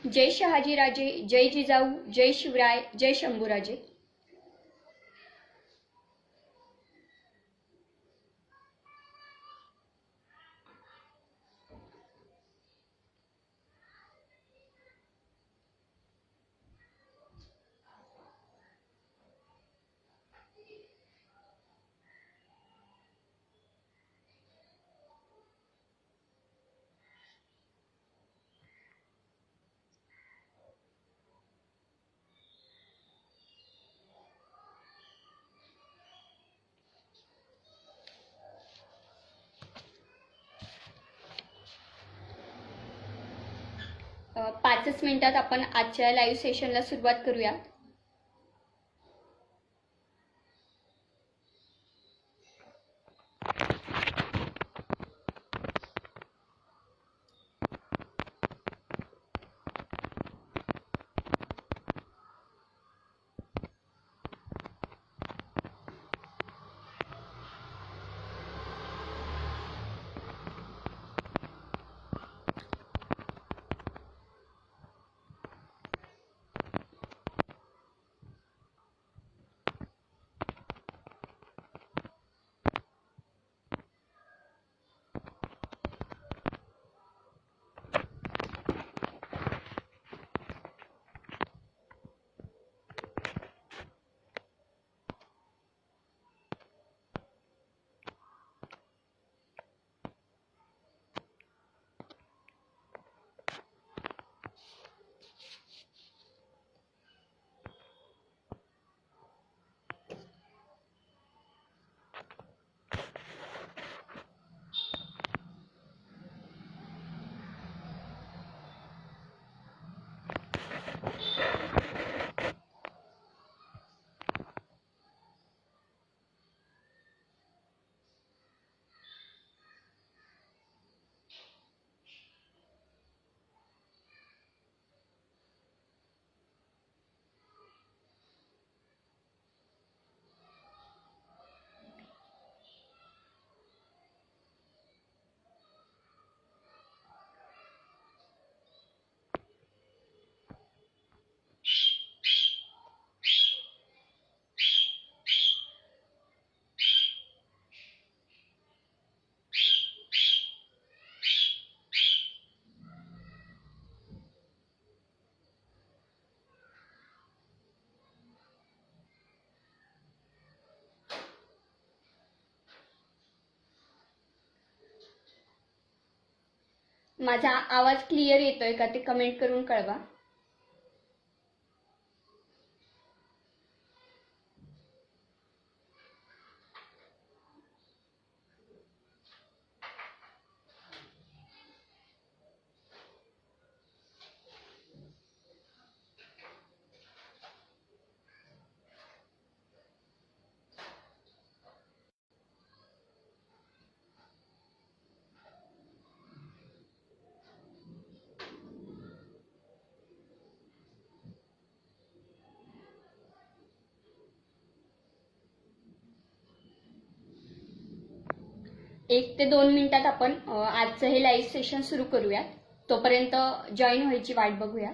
जय शहाजीराजे, जय जिजाऊ, जय शिवराय, जय शंभूराजे. पाचच मिनिटात आपण आजच्या लाईव्ह सेशनला सुरुवात करूया. माझा आवाज क्लिअर येतोय का ते कमेंट करून कळवा. एक ते 2 मिनिटात आपण आजचं हे लाईव्ह सेशन सुरू करूयात. तोपर्यंत जॉईन व्हायची वाट बघूया.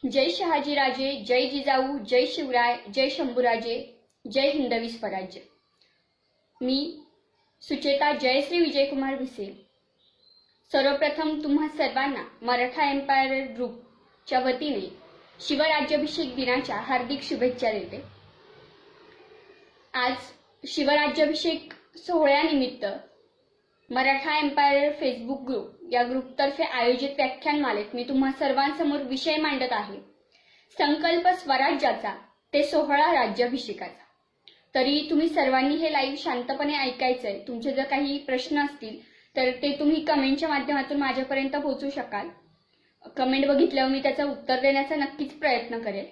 जय शहाजीराजे, जय जिजाऊ, जय शिवराय, जय शंभूराजे, जय हिंदवी स्वराज्य. मी सुचेता जयश्री विजयकुमार भिसे सर्वप्रथम तुम्हा सर्वांना मराठा एम्पायर ग्रुपच्या वतीने शिवराज्याभिषेक दिनाच्या हार्दिक शुभेच्छा देते. आज शिवराज्याभिषेक सोहळ्यानिमित्त मराठा एम्पायर फेसबुक ग्रुप या ग्रुपतर्फे आयोजित व्याख्यानमालेत मी तुम्हा सर्वांसमोर विषय मांडत आहे, संकल्प स्वराज्याचा ते सोहळा राज्याभिषेकाचा. तरी तुम्ही सर्वांनी हे लाईव्ह शांतपणे ऐकायचंय. तुमचे जर काही प्रश्न असतील तर ते तुम्ही कमेंटच्या माध्यमातून माझ्यापर्यंत पोहोचू शकाल. कमेंट बघितल्यावर मी त्याचं उत्तर देण्याचा नक्कीच प्रयत्न करेल.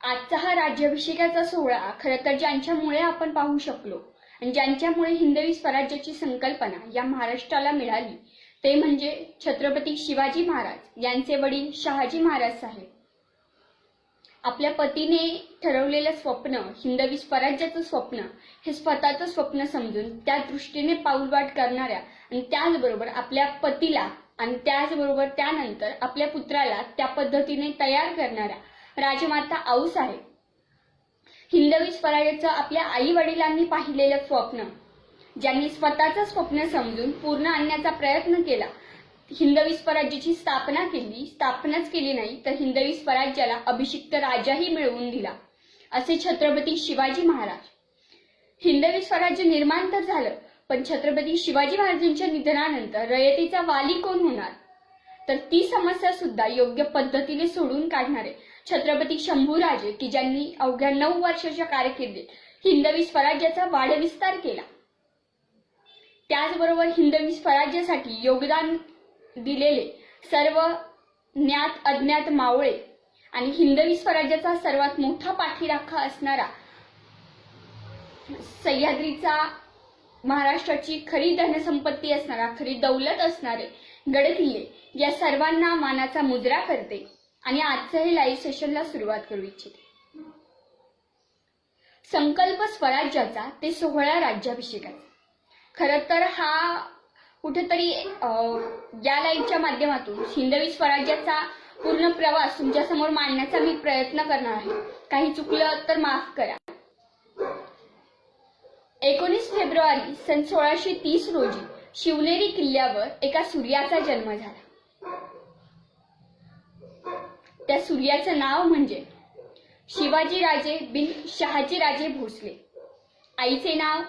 आजचा हा राज्याभिषेकाचा सोहळा खरं तर ज्यांच्यामुळे आपण पाहू शकलो आणि ज्यांच्यामुळे हिंदवी स्वराज्याची संकल्पना या महाराष्ट्राला मिळाली ते म्हणजे छत्रपती शिवाजी महाराज यांचे वडील शहाजी महाराज साहेब. आपल्या पतीने ठरवलेलं स्वप्न, हिंदवी स्वराज्याचं स्वप्न, हे स्वतःचं स्वप्न समजून त्या दृष्टीने पाऊलवाट करणाऱ्या आणि त्याचबरोबर आपल्या पतीला आणि त्याचबरोबर त्यानंतर आपल्या पुत्राला त्या पद्धतीने तयार करणाऱ्या राजमाता आऊसाहेब. हिंदवी स्वराज्याचं आपल्या आई वडिलांनी पाहिलेलं स्वप्न, ज्यांनी स्वतःचं स्वप्न समजून पूर्ण आणण्याचा प्रयत्न केला, हिंदवी स्वराज्याची स्थापनाच केली नाही तर हिंदवी स्वराज्याला अभिषिक्त राजाही मिळवून दिला, असे छत्रपती शिवाजी महाराज. हिंदवी स्वराज्य निर्माण तर झालं, पण छत्रपती शिवाजी महाराजांच्या निधनानंतर रयतेचा वाली कोण होणार, तर ती समस्या सुद्धा योग्य पद्धतीने सोडून काढणारे छत्रपती शंभूराजे, की ज्यांनी अवघ्या 9 वर्षाच्या कारकिर्दीत हिंदवी स्वराज्याचा वाढविस्तार केला. त्याचबरोबर हिंदवी स्वराज्यासाठी योगदान दिलेले सर्व ज्ञात अज्ञात मावळे आणि हिंदवी स्वराज्याचा सर्वात मोठा पाठीराखा असणारा सह्याद्रीचा महाराष्ट्राची खरी धनसंपत्ती असणारा, खरी दौलत असणारे गडकिल्ले, या सर्वांना मानाचा मुजरा करते आणि आजचं हे लाईव्ह सेशनला सुरुवात करू इच्छिते. संकल्प स्वराज्याचा ते सोहळा राज्याभिषेकाचा. खरं तर हा कुठेतरी या लाईव्हच्या माध्यमातून हिंदवी स्वराज्याचा पूर्ण प्रवास तुमच्यासमोर मांडण्याचा मी प्रयत्न करणार आहे. काही चुकलं तर माफ करा. 19 फेब्रुवारी सन 1630 रोजी शिवनेरी किल्ल्यावर एका सूर्याचा जन्म झाला. त्या सूर्याचं नाव म्हणजे शिवाजीराजे बिन शहाजीराजे भोसले. आईचे नाव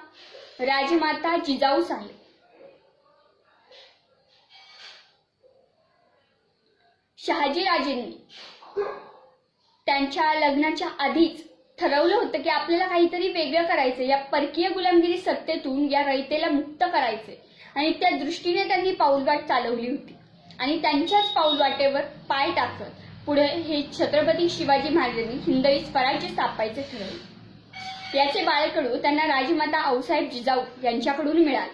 राजमाता जिजाऊ साहेब. शहाजीराजेंनी त्यांच्या लग्नाच्या आधीच ठरवलं होतं की आपल्याला काहीतरी वेगळं करायचं, या परकीय गुलामगिरी सत्तेतून या रयतेला मुक्त करायचे आणि त्या दृष्टीने त्यांनी पाऊलवाट चालवली होती आणि त्यांच्याच पाऊलवाटेवर पाय टाकत पुढे हे छत्रपती शिवाजी महाराजांनी हिंदवी स्वराज्य स्थापायचे ठरवले. याचे बाळकडू त्यांना राजमाता आऊसाहेब जिजाऊ यांच्याकडून मिळाले.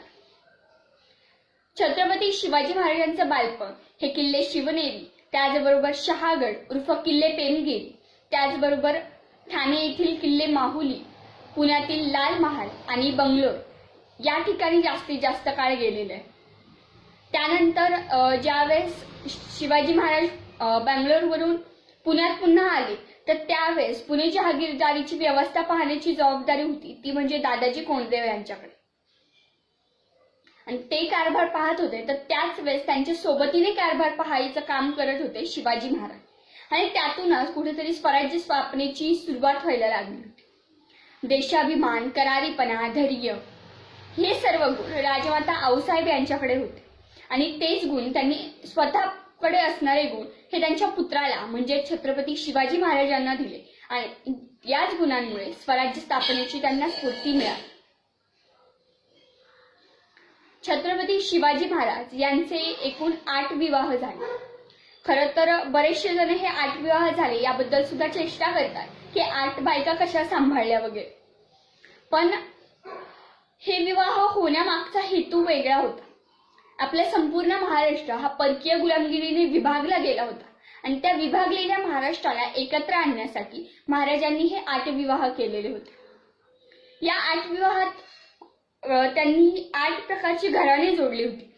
छत्रपती शिवाजी महाराजांचं बालपण हे किल्ले शिवनेरी, त्याचबरोबर शहागड उर्फ किल्ले पेमगिरी, त्याचबरोबर ठाणे येथील किल्ले माहुली, पुण्यातील लाल महाल आणि बंगलोर या ठिकाणी जास्तीत जास्त काळ गेलेले आहे. त्यानंतर ज्यावेळेस शिवाजी महाराज बंगलोरवरून पुण्यात पुन्हा आले तर त्यावेळेस पुणे जहागीरदारीची व्यवस्था पाहण्याची जबाबदारी होती ती म्हणजे दादाजी कोंडदेव यांच्याकडे, आणि ते कारभार पाहत होते. तर त्याच वेळेस त्यांच्या सोबतीने कारभार पाहायचं काम करत होते शिवाजी महाराज, आणि त्यातूनच कुठेतरी स्वराज्य स्थापनेची सुरुवात व्हायला लागली होती. देशाभिमान, करारीपणा, धैर्य हे सर्व गुण राजमाता आऊसाहेब यांच्याकडे होते आणि तेच गुण त्यांनी स्वतःकडे असणारे गुण हे त्यांच्या पुत्राला म्हणजे छत्रपती शिवाजी महाराजांना दिले आणि याच गुणांमुळे स्वराज्य स्थापनेची त्यांना स्फूर्ती मिळाली. छत्रपती शिवाजी महाराज यांचे एकूण 8 विवाह झाले. खरं तर बरेचसे जण हे 8 विवाह झाले याबद्दल सुद्धा चेष्टा करतात की 8 बायका कशा सांभाळल्या वगैरे, पण हे विवाह होण्यामागचा हेतू वेगळा होता. आपला संपूर्ण महाराष्ट्र हा परकीय गुलामगिरीने विभागला गेला होता आणि त्या विभागलेल्या महाराष्ट्राला एकत्र आणण्यासाठी महाराजांनी हे 8 विवाह केलेले होते. या 8 विवाहात त्यांनी 8 प्रकारची घराणे जोडली होती.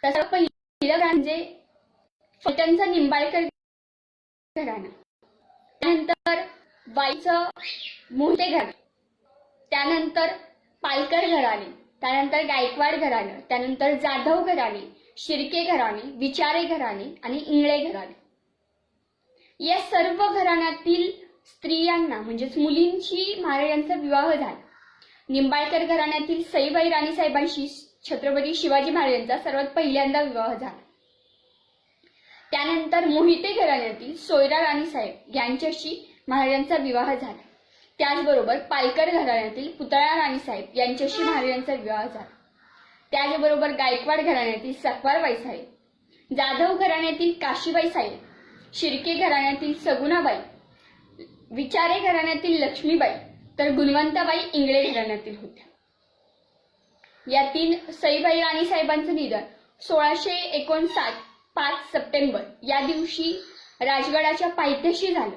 तसं पहिलं म्हणजे फलटणचं निंबाळकर घराणं, त्यानंतर वाईचं मोहिते घराणं, त्यानंतर पालकर घराणे, त्यानंतर गायकवाड घराणं, त्यानंतर जाधव घराणे, शिर्के घराणे, विचारे घराणे आणि इंगळे घराणे. या सर्व घराण्यातील स्त्रियांना म्हणजेच मुलींची महाराजांचा विवाह झाला. निंबाळकर घराण्यातील सईबाई राणीसाहेबांशी छत्रपती शिवाजी महाराजांचा सर्वात पहिल्यांदा विवाह झाला. त्यानंतर मोहिते घराण्यातील सोयरा राणीसाहेब यांच्याशी महाराजांचा विवाह झाला. त्याचबरोबर पालकर घराण्यातील पुतळा राणीसाहेब यांच्याशी महाराजांचा विवाह झाला. त्याचबरोबर गायकवाड घराण्यातील सकवारबाई साहेब, जाधव घराण्यातील काशीबाई साहेब, शिर्के घराण्यातील सगुणाबाई, विचारे घराण्यातील लक्ष्मीबाई तर गुणवंताबाई इंगळे घराण्यातील होत्या. या 3 सईबाई राणीसाहेबांचं निधन 1659 5 सप्टेंबर या दिवशी राजगडाच्या पायथ्याशी झालं.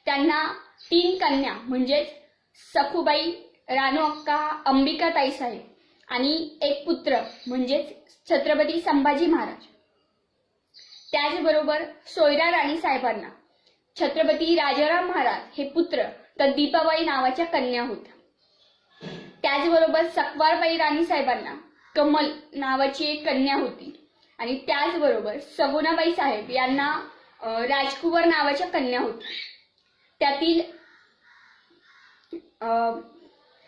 त्यांना 3 कन्या म्हणजेच सखुबाई, राणू अक्का, अंबिकाताई साहेब आणि एक पुत्र म्हणजेच छत्रपती संभाजी महाराज. त्याचबरोबर सोयरा राणी साहेबांना छत्रपती राजाराम महाराज हे पुत्र तर दीपाबाई नावाच्या कन्या होत्या. त्याचबरोबर सकवारबाई राणी साहेबांना कमल नावाची एक कन्या होती आणि त्याचबरोबर सगुणाबाई साहेब यांना राजकुवर नावाच्या कन्या होत्या. त्यातील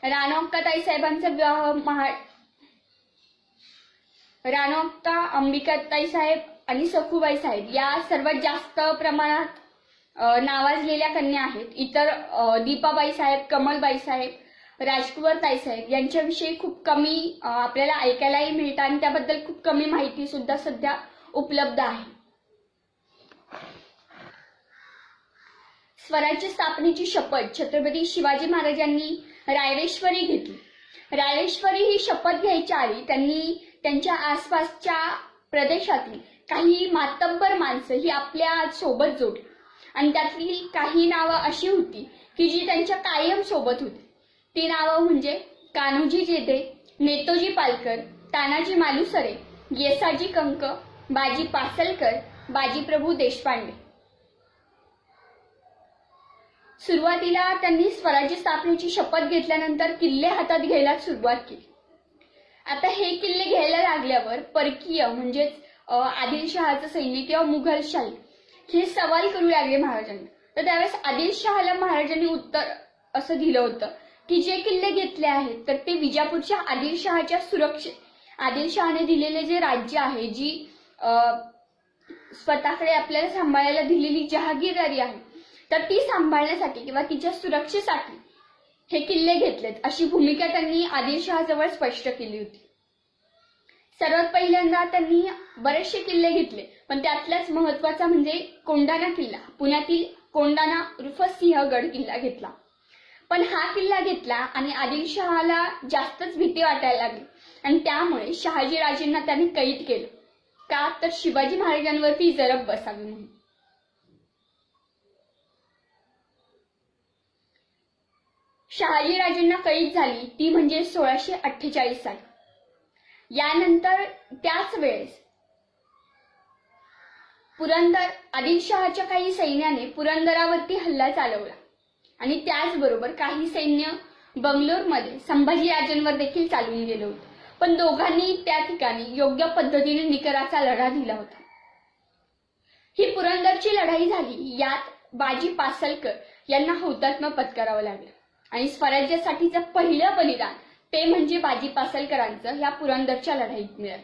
राणोअक्काताई साहेबांचा विवाह राणोअक्का, अंबिकाताई साहेब आणि सखुबाई साहेब या सर्वात जास्त प्रमाणात नावाजलेल्या कन्या आहेत. इतर दीपाबाई साहेब, कमलबाई साहेब, राजकुवर ताई साहेब यांच्याविषयी खूप कमी आपल्याला ऐकायलाही मिळतं आणि त्याबद्दल खूप कमी माहिती सुद्धा सध्या उपलब्ध आहे. स्वराज्य स्थापनेची शपथ छत्रपती शिवाजी महाराजांनी रायरेश्वरी घेतली. रायरेश्वरी ही शपथ घ्यायच्या आधी त्यांनी त्यांच्या आसपासच्या प्रदेशातील काही मातब्बर माणसं ही आपल्या सोबत जोडली आणि त्यातील काही नावं अशी होती की जी त्यांच्या कायम सोबत होती. ती नावं म्हणजे कान्होजी जेधे, नेतोजी पालकर, तानाजी मालुसरे, येसाजी कंक, बाजी पासलकर, बाजीप्रभू देशपांडे. सुरुवातीला त्यांनी स्वराज्य स्थापनेची शपथ घेतल्यानंतर किल्ले हातात घ्यायला सुरुवात केली. आता हे किल्ले घ्यायला लागल्यावर परकीय म्हणजेच आदिलशहाचं सैन्य किंवा मुघलशाही हे सवाल करू लागले महाराजांना. तर त्यावेळेस आदिलशहाला महाराजांनी उत्तर असं दिलं होतं की जे किल्ले घेतले आहेत तर ते विजापूरच्या आदिलशहाच्या आदिलशहाने दिलेले जे राज्य आहे, जी स्वतःकडे आपल्याला सांभाळायला दिलेली जहागीरदारी आहे तर ती सांभाळण्यासाठी किंवा तिच्या सुरक्षेसाठी हे किल्ले घेतलेत अशी भूमिका त्यांनी आदिलशहाजवळ स्पष्ट केली होती. सर्वात पहिल्यांदा त्यांनी बरेचसे किल्ले घेतले, पण त्यातलाच महत्वाचा म्हणजे कोंढाणा किल्ला, पुण्यातील कोंढाणा उर्फ सिंहगड किल्ला घेतला. पण हा किल्ला घेतला आणि आदिलशहाला जास्तच भीती वाटायला लागली आणि त्यामुळे शहाजीराजेंना त्यांनी कैद केलं. का तर शिवाजी महाराजांवरती जरब बसावी म्हणून. शहाजीराजेंना कैद झाली ती म्हणजे 1648 साली. यानंतर त्याच वेळेस पुरंदर आदिलशहाच्या काही सैन्याने पुरंदरावरती हल्ला चालवला आणि त्याचबरोबर काही सैन्य बंगलोरमध्ये संभाजीराजांवर देखील चालून गेलं होतं. पण दोघांनी त्या ठिकाणी योग्य पद्धतीने निकराचा लढा दिला होता. ही पुरंदरची लढाई झाली. यात बाजी पासलकर यांना हुतात्मा पत्करावं लागलं आणि स्वराज्यासाठीचं पहिलं बलिदान ते म्हणजे बाजी पासलकरांचं ह्या पुरंदरच्या लढाईत मिळालं.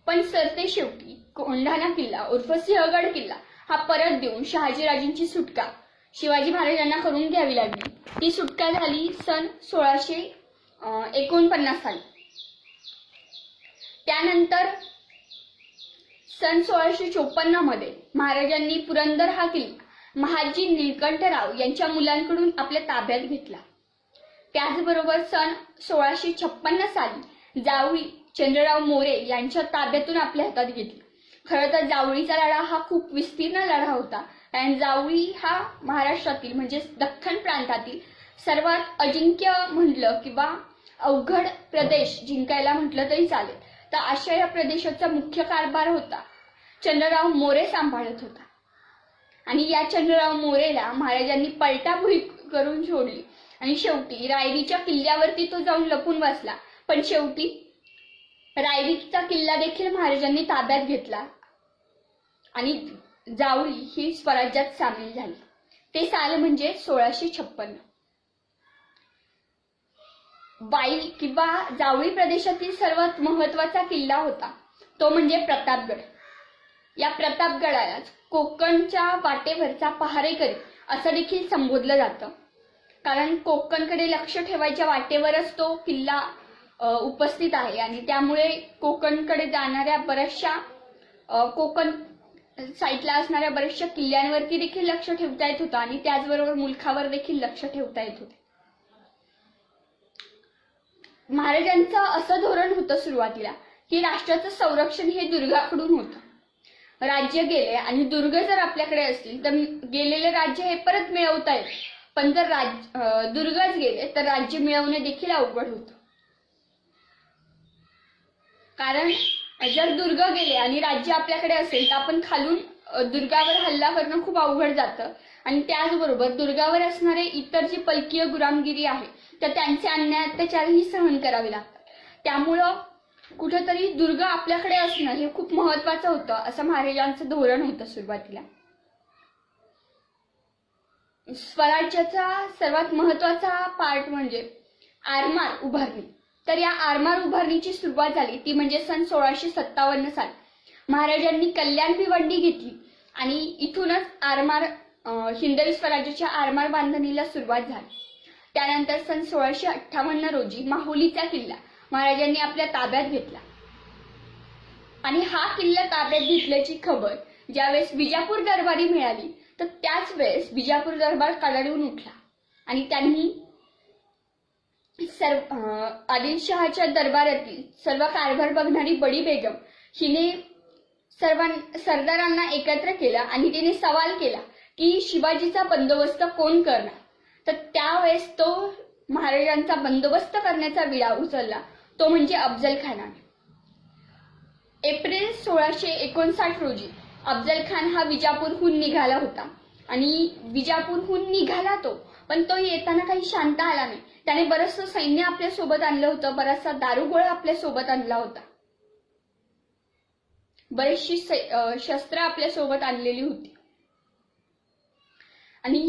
पण सरते शेवटी कोंढाणा किल्ला उर्फ सिंहगड किल्ला हा परत देऊन शहाजीराजेंची सुटका शिवाजी महाराजांना करून घ्यावी लागली. ती सुटका झाली सन 1649 साली. त्यानंतर सन 1654 मध्ये महाराजांनी पुरंदर हा किल्ला महाजी निळकंठराव यांच्या मुलांकडून आपल्या ताब्यात घेतला. त्याचबरोबर सन 1656 साली जावळी चंद्रराव मोरे यांच्या ताब्यातून आपल्या हातात घेतला. खरं तर जावळीचा लढा हा खूप विस्तीर्ण लढा होता. कारण जावळी हा महाराष्ट्रातील म्हणजे दख्खन प्रांतातील सर्वात अजिंक्य म्हटलं किंवा अवघड प्रदेश जिंकायला म्हटलं तरी चालेल, तर अशा या प्रदेशाचा मुख्य कारभार होता चंद्रराव मोरे सांभाळत होता. आणि या चंद्रराव मोरेला महाराजांनी पलटाभुई करून सोडली आणि शेवटी रायरीच्या किल्ल्यावरती तो जाऊन लपून बसला. पण शेवटी रायरीचा किल्ला देखील महाराजांनी ताब्यात घेतला आणि जावळी ही स्वराज्यात सामील झाली. ते साल म्हणजे 1656. वाई किंवा जावळी प्रदेशातील सर्वात महत्वाचा किल्ला होता तो म्हणजे प्रतापगड. या प्रतापगडालाच कोकणच्या वाटेवरचा पहारेकरी असं देखील संबोधलं जातं, कारण कोकणकडे लक्ष ठेवायच्या वाटेवरच तो किल्ला उपस्थित आहे आणि त्यामुळे कोकणकडे जाणाऱ्या बऱ्याचशा कोकण साईडला असणाऱ्या बऱ्याचशा किल्ल्यांवरती देखील लक्ष ठेवता येत होतं आणि त्याचबरोबर मुलखावर देखील लक्ष ठेवता येत होते. महाराजांचं असं धोरण होतं सुरुवातीला की राष्ट्राचं संरक्षण हे दुर्गाकडून होतं. राज्य गेले आणि दुर्ग जर आपल्याकडे असतील तर गेलेले राज्य हे परत मिळवता येईल, पण जर दुर्गच गेले तर राज्य मिळवणे देखील अवघड होतं. कारण जर दुर्ग गेले आणि राज्य आपल्याकडे असेल तर आपण खालून दुर्गावर हल्ला करणं खूप अवघड जातं आणि त्याचबरोबर दुर्गावर असणारे इतर जी परकीय गुलामगिरी आहे तर त्यांचे अन्याय अत्याचारही सहन करावे लागतात. त्यामुळं कुठेतरी दुर्ग आपल्याकडे असणं हे खूप महत्वाचं होतं, असं महाराजांचं धोरण होतं सुरुवातीला. स्वराज्याचा सर्वात महत्वाचा पार्ट म्हणजे आरमार उभारणी. तर या आरमार उभारणीची सुरुवात झाली ती म्हणजे सन 1657 साली. महाराजांनी कल्याण भिवंडी घेतली आणि इथूनच हिंदवी स्वराज्याच्या आरमार बांधणीला सुरुवात झाली. त्यानंतर सन 1658 रोजी माहुलीचा किल्ला महाराजांनी आपल्या ताब्यात घेतला आणि हा किल्ला ताब्यात घेतल्याची खबर ज्यावेळेस विजापूर दरबारी मिळाली तर त्याच वेळेस विजापूर दरबार कडाडून उठला आणि त्यांनी आदिलशहाच्या दरबारातील सर्व कारभार बघणारी बडी बेगम हिने सरदारांना एकत्र केलं आणि तिने सवाल केला की शिवाजीचा बंदोबस्त कोण करणार. तर त्यावेळेस तो महाराजांचा बंदोबस्त करण्याचा विडा उचलला तो म्हणजे अफजल खानाने. एप्रिल 1659 रोजी अफजल खान हा विजापूरहून निघाला होता आणि विजापूरहून निघाला तो, पण तो येताना काही शांत आला नाही. त्याने बरचसं सैन्य आपल्या सोबत आणलं होतं, बराचसा दारुगोळा आपल्या सोबत आणला होता, बरीचशी शस्त्र आपल्या सोबत आणलेली होती आणि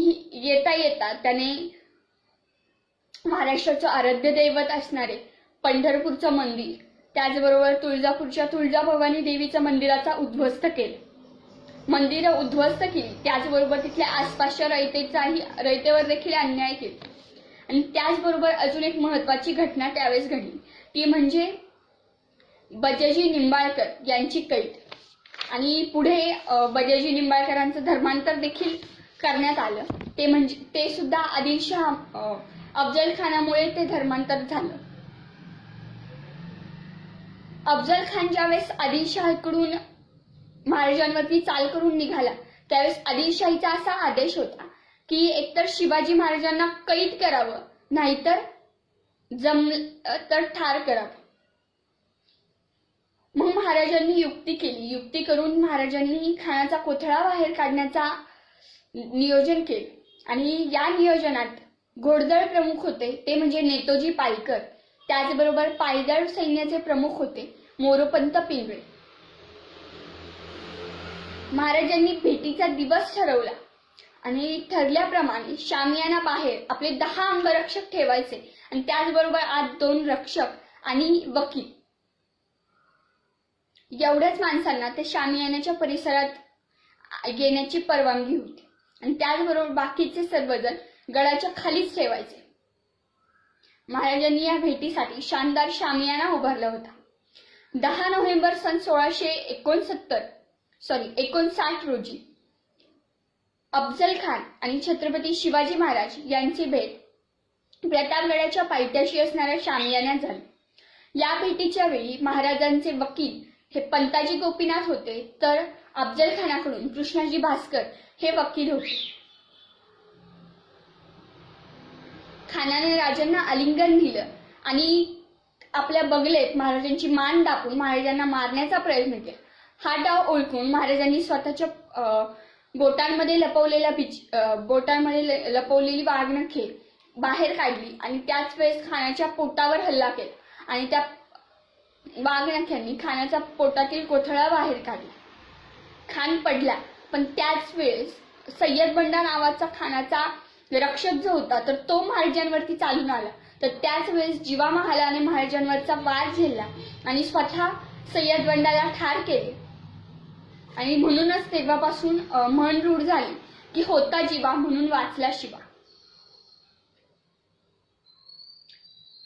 येता येता त्याने महाराष्ट्राचं आराध्य दैवत असणारे पंढरपूरचं मंदिर त्याचबरोबर तुळजापूरच्या तुळजाभवानी देवीच्या मंदिराचा उद्ध्वस्त केलं. मंदिरं उद्ध्वस्त केली, त्याचबरोबर तिथल्या आसपासच्या रयतेवर देखील अन्याय केला. आणि त्याचबरोबर अजून एक महत्वाची घटना त्यावेळेस घडली ती म्हणजे बजाजी निंबाळकर यांची कैद आणि पुढे बजाजी निंबाळकरांचं धर्मांतर देखील करण्यात आलं. ते सुद्धा आदिलशाह अफजल खानामुळे ते धर्मांतर झालं. अफजल खान ज्यावेळेस आदिलशाहकडून महाराजांवरती चाल करून निघाला त्यावेळेस आदिलशाहीचा असा आदेश होता की एकतर शिवाजी महाराजांना कैद करावं नाहीतर जमलं तर ठार करावं. मग महाराजांनी युक्ती केली. युक्ती करून महाराजांनी खानाचा कोथळा बाहेर काढण्याचा नियोजन केले आणि या नियोजनात घोडदळ प्रमुख होते ते म्हणजे नेतोजी पालकर, त्याचबरोबर पायदळ सैन्याचे प्रमुख होते मोरोपंत पिंगळे. महाराजांनी भेटीचा दिवस ठरवला आणि ठरल्याप्रमाणे शामियाना बाहेर आपले 10 अंगरक्षक ठेवायचे आणि त्याचबरोबर आत 2 रक्षक आणि वकील. एवढ्याच माणसांना ते शामियानाच्या परिसरात येण्याची परवानगी होती आणि त्याचबरोबर बाकीचे सर्वजण गडाच्या खालीच ठेवायचे. महाराजांनी या भेटीसाठी शानदार शामियाना उभारला होता. 10 नोव्हेंबर सन 1659 रोजी अफजल खान आणि छत्रपती शिवाजी महाराज यांची भेट प्रतापगडाच्या पायथ्याशी असणाऱ्या शामियान्यात झाली. या भेटीच्या वेळी महाराजांचे वकील हे पंताजी गोपीनाथ होते तर अफजल खानाकडून कृष्णाजी भास्कर हे वकील होते. खानाने राजांना आलिंगन दिलं आणि आपल्या बगलेत महाराजांची मान दाबून महाराजांना मारण्याचा प्रयत्न केला. हा डाव ओळखून महाराजांनी स्वतःच्या बोटांमध्ये लपवलेली वाघनखे बाहेर काढली आणि त्याच वेळेस खानाच्या पोटावर हल्ला केला आणि त्या वाघनख्यांनी खानाच्या पोटातील कोथळा बाहेर काढला. खान पडला, पण त्याच वेळेस सय्यद बंडा नावाचा खानाचा रक्षक जो होता तर तो महाराजांवरती चालून आला. तर त्याच वेळेस जिवा महालाने महाराजांवरचा वार झेलला आणि स्वतः सय्यद बंडाला ठार केले. आणि म्हणूनच तेव्हापासून म्हण रूढ झाली की होता जिवा म्हणून वाचला शिवा.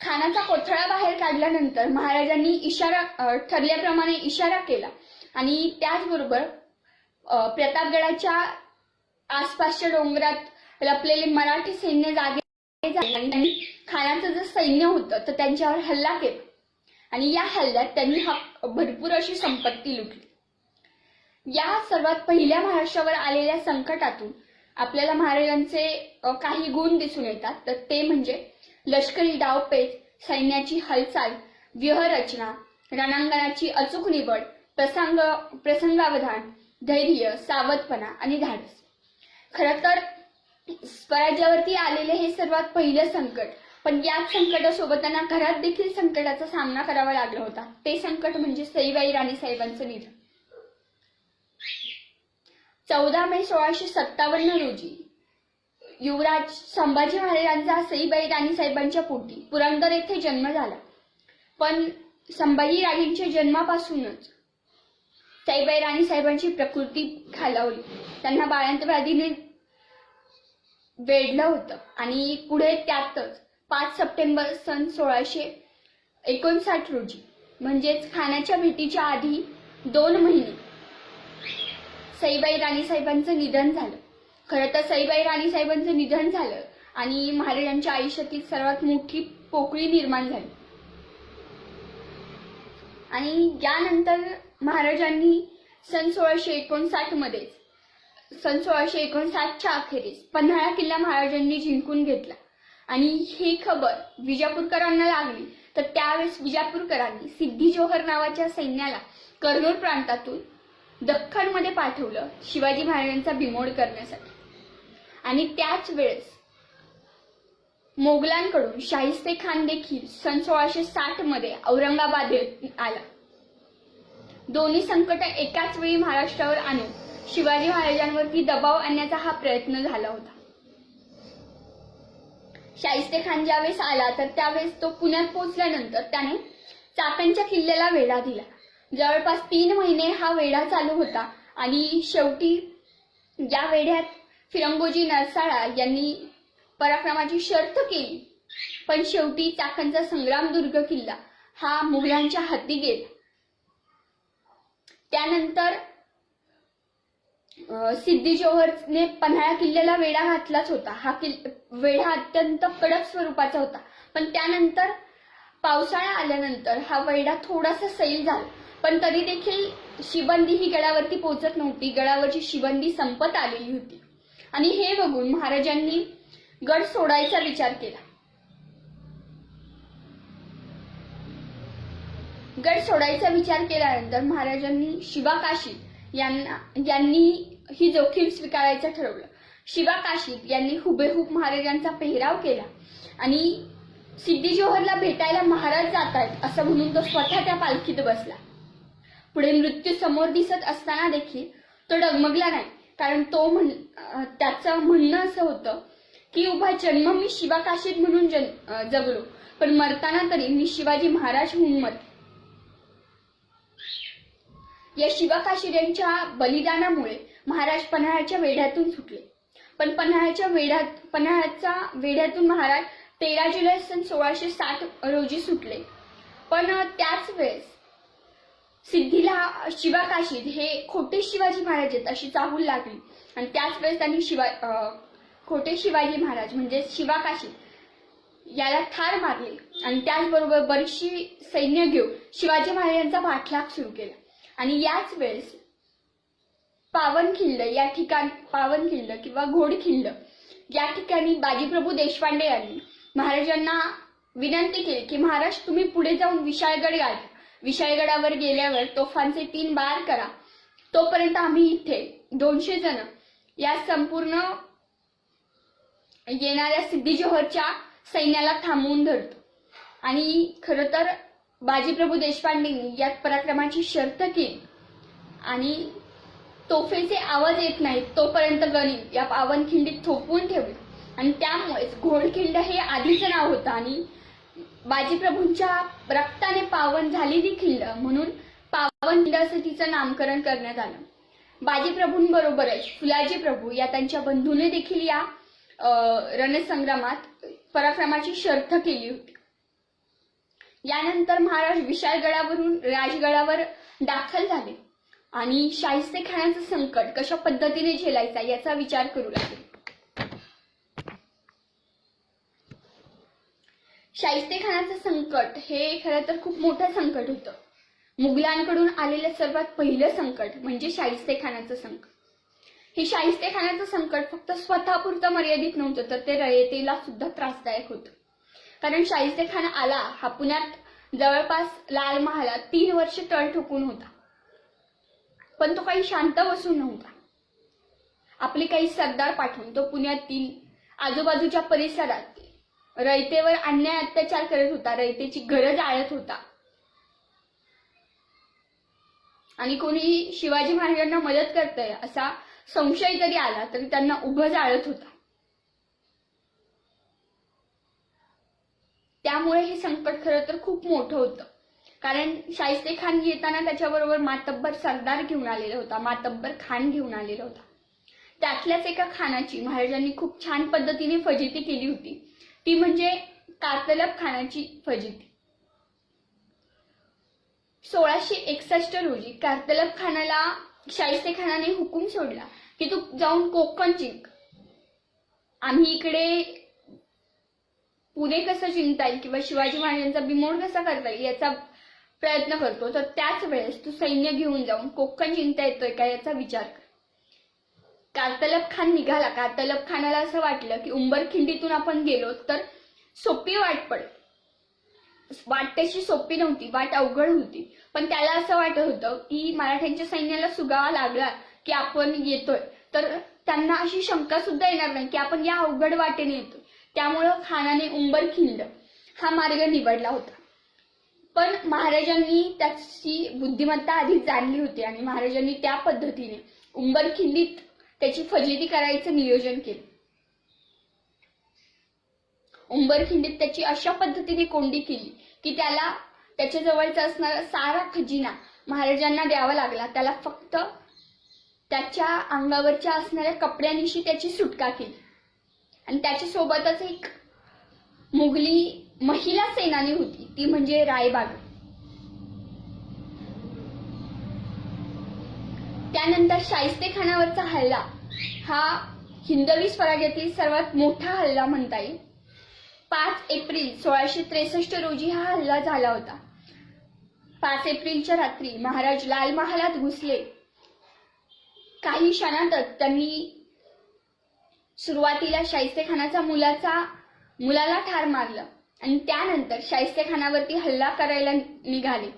खानाचा कोथळा बाहेर काढल्यानंतर महाराजांनी ठरल्याप्रमाणे इशारा केला आणि त्याचबरोबर प्रतापगडाच्या आसपासच्या डोंगरात लपलेले मराठी सैन्य जागे झाले आणि खानाचं जे सैन्य होतं तर त्यांच्यावर हल्ला केला आणि या हल्ल्यात त्यांनी भरपूर अशी संपत्ती लुटली. या सर्वात पहिल्या महाराष्ट्रावर आलेल्या संकटातून आपल्याला महाराजांचे काही गुण दिसून येतात. तर ते म्हणजे लष्करी डावपेच, सैन्याची हालचाल, व्यूहरचना, रणांगणाची अचूक निवड, प्रसंगावधान, धैर्य, सावधपणा आणि धाडस. खरं तर स्वराज्यावरती आलेले हे सर्वात पहिलं संकट, पण याच संकटासोबत त्यांना घरात देखील संकटाचा सामना करावा लागला होता. ते संकट म्हणजे सईबाई राणीसाहेबांचं निधन. 14 मे 1657 रोजी युवराज संभाजी महाराजांचा सईबाई राणीसाहेबांच्या पोटी पुरंदर येथे जन्म झाला. पण संभाजी राजेंच्या जन्मापासूनच सईबाई राणीसाहेबांची प्रकृती खालावली. त्यांना बाळंत व्याधीने वेढलं होतं आणि पुढे त्यातच 5 सप्टेंबर सन 1659 रोजी म्हणजेच खानाच्या भेटीच्या आधी 2 महिने सईबाई राणीसाहेबांचं निधन झालं. खरं तर सईबाई राणीसाहेबांचं निधन झालं आणि महाराजांच्या आयुष्यातील सर्वात मोठी पोकळी निर्माण झाली. आणि यानंतर महाराजांनी सन 1659च्या अखेरीस पन्हाळा किल्ला महाराजांनी जिंकून घेतला आणि ही खबर विजापूरकरांना लागली. तर त्यावेळेस विजापूरकरांनी सिद्धी जोहर नावाच्या सैन्याला कर्नूल प्रांतातून दख्खनमध्ये पाठवलं शिवाजी महाराजांचा बिमोड करण्यासाठी. आणि त्याच वेळेस मोगलांकडून शाहिस्ते खान देखील सन 1660 मध्ये औरंगाबाद आला. दोन्ही संकट एकाच वेळी महाराष्ट्रावर आणून शिवाजी महाराजांवरती दबाव आणण्याचा हा प्रयत्न झाला होता. शाहिस्ते खान ज्यावेळेस आला तर त्यावेळेस तो पुण्यात पोहोचल्यानंतर त्याने चाकणच्या किल्ल्याला वेढा दिला. जवळपास 3 महिने हा वेढा चालू होता आणि शेवटी या वेढ्यात फिरंगोजी नरसाळा यांनी पराक्रमाची शर्त केली. पण शेवटी चाकणचा संग्रामदुर्ग किल्ला हा मुघलांच्या हाती गेला. त्यानंतर सिद्धी जोहरने पन्हाळा किल्ल्याला वेढा घातलाच होता. हा वेढा अत्यंत कडक स्वरूपाचा होता. पण त्यानंतर पावसाळा आल्यानंतर हा वेढा थोडासा सैल झाला. पण तरी देखील शिबंदी ही गडावरती पोहोचत नव्हती. गडावरची शिबंदी संपत आलेली होती आणि हे बघून महाराजांनी गड सोडायचा विचार केला. गड सोडायचा विचार केल्यानंतर महाराजांनी शिवा काशीद यांनी ही जोखीम स्वीकारायचं ठरवलं. शिवा काशीद यांनी हुबेहूब महाराजांचा पेहराव केला आणि सिद्धी जोहरला भेटायला महाराज जात आहेत असं म्हणून तो स्वतः त्या पालखीत बसला. पुढे मृत्यू समोर दिसत असताना देखील तो डगमगला नाही. कारण त्याचं म्हणणं असं होतं की उभा जन्म मी शिवा काशीद म्हणून जगलो, पण मरताना तरी मी शिवाजी महाराज म्हणून मरते. या शिवा काशीद यांच्या बलिदानामुळे महाराज पन्हाळ्याच्या वेढ्यातून सुटले. पण पन्हाळ्याच्या वेढ्यातून महाराज 13 जुलै सन 1660 रोजी सुटले. पण त्याच वेळेस सिद्धीला शिवा काशीद हे खोटे शिवाजी महाराज आहेत अशी चाहूल लागली आणि त्याच वेळेस त्यांनी खोटे शिवाजी महाराज म्हणजे शिवा काशीद याला ठार मारले आणि त्याचबरोबर बरीचशी सैन्य घेऊन शिवाजी महाराजांचा पाठलाग सुरू केला. आणि याच वेळेस पावनखिंड या ठिकाणी, पावनखिंड किंवा घोडखिंड या ठिकाणी बाजीप्रभू देशपांडे यांनी महाराजांना विनंती केली की महाराज तुम्ही पुढे जाऊन विशाळगडावर गेल्यावर तोफांचे 3 बार करा, तोपर्यंत आम्ही इथे 200 जण या संपूर्ण येणाऱ्या सिद्धी जोहरच्या सैन्याला थांबवून धरतो. आणि खरं तर बाजीप्रभू देशपांडेंनी या पराक्रमाची शर्त केली आणि तोफेचे आवाज येत नाहीत तोपर्यंत गणित या पावनखिंडीत थोपवून ठेवले. आणि त्यामुळेच घोडखिंड हे आधीचं नाव होतं आणि बाजीप्रभूंच्या रक्ताने पावन झालेली खिंड म्हणून पावनखिंड असं तिचं नामकरण करण्यात आलं. बाजीप्रभूंबरोबरच फुलाजी प्रभू या त्यांच्या बंधूने देखील या रणसंग्रामात पराक्रमाची शर्त केली होती. यानंतर महाराज विशाळगडावरून राजगडावर दाखल झाले आणि शाहिस्तेखानाचं संकट कशा पद्धतीने झेलायचा याचा विचार करू लागले. शाहिस्तेखानाचं संकट हे खरं तर खूप मोठं संकट होतं. मुघलांकडून आलेलं सर्वात पहिलं संकट म्हणजे शाहिस्तेखानाचं संकट. हे शाहिस्तेखानाचं संकट फक्त स्वतःपुरतं मर्यादित नव्हतं, तर ते रयतेला सुद्धा त्रासदायक होतं. कारण शाहिस्तेखान आला हा पुण्यात जवळपास लाल महालात 3 वर्ष तळ ठोकून होता, पण तो काही शांत बसून नव्हता. आपले काही सरदार पाठवून तो पुण्यातील आजूबाजूच्या परिसरात रयतेवर अन्याय अत्याचार करत होता, रयतेची गरज आळत होता. आणि कोणी शिवाजी महाराजांना मदत करतंय असा संशय जरी आला तरी त्यांना उभं जाळत होता. त्यामुळे हे संकट खरं तर खूप मोठं होतं. कारण शाहिस्तेखान येताना त्याच्याबरोबर मातब्बर सरदार घेऊन आलेला होता, मातब्बर खान घेऊन आलेला होता. त्यातल्याच एका खानाची महाराजांनी खूप छान पद्धतीने फजिती केली होती, ती म्हणजे कारतलब खानाची फजिती. 1661 रोजी कारतलब खानाला शाहिस्तेखानाने हुकूम सोडला की तू जाऊन कोकण जिंक. आम्ही इकडे पुणे कसं जिंकता येईल किंवा शिवाजी महाराजांचा बिमोड कसा करता येईल याचा प्रयत्न करतो, तर त्याच वेळेस तू सैन्य घेऊन जाऊन कोकण जिंकता येतोय का याचा विचार कर. कारतलब खान निघाला. कारतलब खानाला असं वाटलं की उंबरखिंडीतून आपण गेलो तर सोपी वाट पडेल. वाट तशी सोपी नव्हती, वाट अवघड होती, पण त्याला असं वाटत होतं की मराठ्यांच्या सैन्याला सुगावा लागला की आपण येतोय तर त्यांना अशी शंका सुद्धा येणार नाही की आपण या अवघड वाटेने येतोय. त्यामुळं खानाने उंबरखिंड हा मार्ग निवडला होता. पण महाराजांनी त्याची बुद्धिमत्ता आधीच जाणली होती आणि महाराजांनी त्या पद्धतीने उंबरखिंडीत त्याची फजिती करायचं नियोजन केलं. उंबरखिंडीत त्याची अशा पद्धतीने कोंडी केली की त्याला त्याच्या जवळचा असणारा सारा खजिना महाराजांना द्यावा लागला. त्याला फक्त त्याच्या अंगावरच्या असणाऱ्या कपड्यांनिशी त्याची सुटका केली आणि त्याच्यासोबतच एक मुघली महिला सेनानी होती, ती म्हणजे रायबाग. त्यानंतर शाहिस्तेखानावरचा हल्ला हा हिंदवी स्वराज्यातील सर्वात मोठा हल्ला म्हणता येईल. 5 एप्रिल 1663 रोजी हा हल्ला झाला होता. 5 एप्रिलच्या रात्री महाराज लाल महालात घुसले. काही क्षणातच त्यांनी सुरुवातीला शाहिस्तेखानाच्या मुलाला ठार मारलं आणि त्यानंतर शाहिस्तेखानावरती हल्ला करायला निघाले.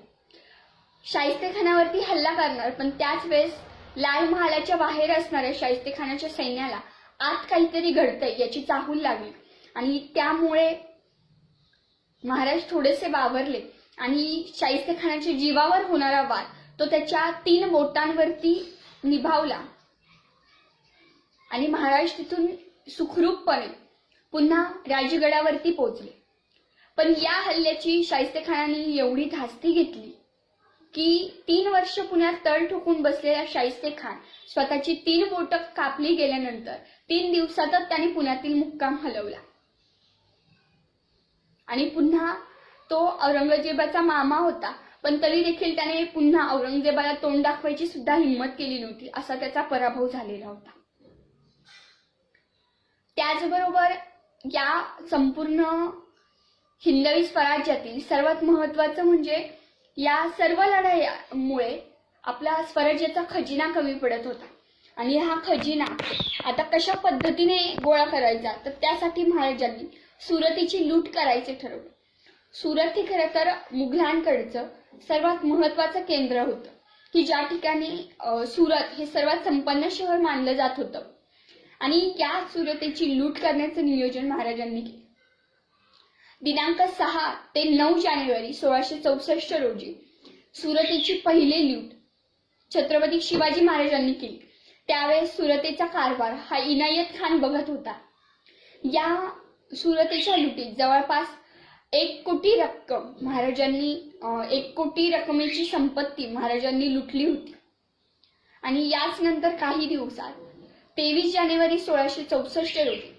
शाहिस्तेखानावरती हल्ला करणार, पण त्याच वेळेस लाल महालाच्या बाहेर असणाऱ्या शाहिस्तेखानाच्या सैन्याला आत काहीतरी घडतंय याची चाहूल लागली आणि त्यामुळे महाराज थोडेसे बावरले आणि शाहिस्तेखानाच्या जीवावर होणारा वार तो त्याच्या 3 बोटांवरती निभावला आणि महाराज तिथून सुखरूपपणे पुन्हा राजगडावरती पोहोचले. पण या हल्ल्याची शाहिस्तेखानाने एवढी धास्ती घेतली की 3 वर्ष पुण्यात तळ ठोकून बसलेला शाहिस्तेखान स्वतःची 3 बोटं कापली गेल्यानंतर 3 दिवसातच त्याने पुण्यातील मुक्काम हलवला आणि पुन्हा तो औरंगजेबाचा मामा होता, पण तरी देखील त्याने पुन्हा औरंगजेबाला तोंड दाखवायची सुद्धा हिंमत केली नव्हती. असा त्याचा पराभव झालेला होता. त्याचबरोबर या संपूर्ण हिंदवी स्वराज्यातील सर्वात महत्त्वाचं म्हणजे या सर्व लढायांमुळे आपला स्वराज्याचा खजिना कमी पडत होता. आणि हा खजिना आता कशा पद्धतीने गोळा करायचा, तर त्यासाठी महाराजांनी सुरतेची लूट करायचे ठरवले. सुरत हे खरं तर मुघलांकडचं सर्वात महत्त्वाचं केंद्र होतं, की ज्या ठिकाणी सुरत हे सर्वात संपन्न शहर मानलं जात होतं. आणि या सुरतेची लूट करण्याचं नियोजन महाराजांनी केलं. दिनांक 6 ते 9 जानेवारी 1664 रोजी सुरतेची पहिली लूट छत्रपती शिवाजी महाराजांनी केली. त्यावेळेस सुरतेचा कारभार हा इनायत खान बघत होता. या सुरतेच्या लुटीत जवळपास 1 कोटी रक्कम महाराजांनी 1 कोटी रकमेची संपत्ती महाराजांनी लुटली होती. आणि याच नंतर काही दिवसात 23 जानेवारी 1664 रोजी